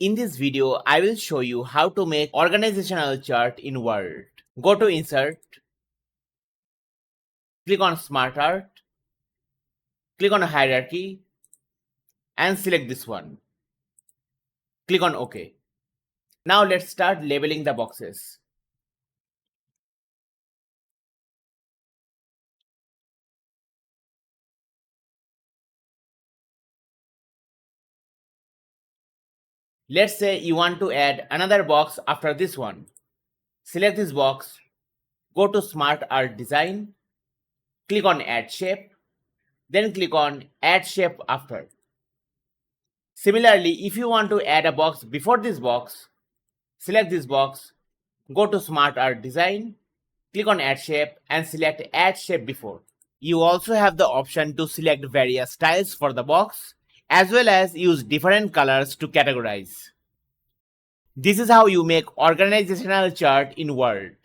In this video, I will show you how to make organizational chart in Word. Go to Insert, click on Smart Art, click on Hierarchy, and select this one. Click on OK. Now let's start labeling the boxes. Let's say you want to add another box after this one. Select this box, go to Smart Art Design, click on Add Shape, then click on Add Shape after. Similarly, if you want to add a box before this box, select this box, go to Smart Art Design, click on Add Shape and select Add Shape before. You also have the option to select various styles for the box, as well as use different colors to categorize. This is how you make organizational chart in Word.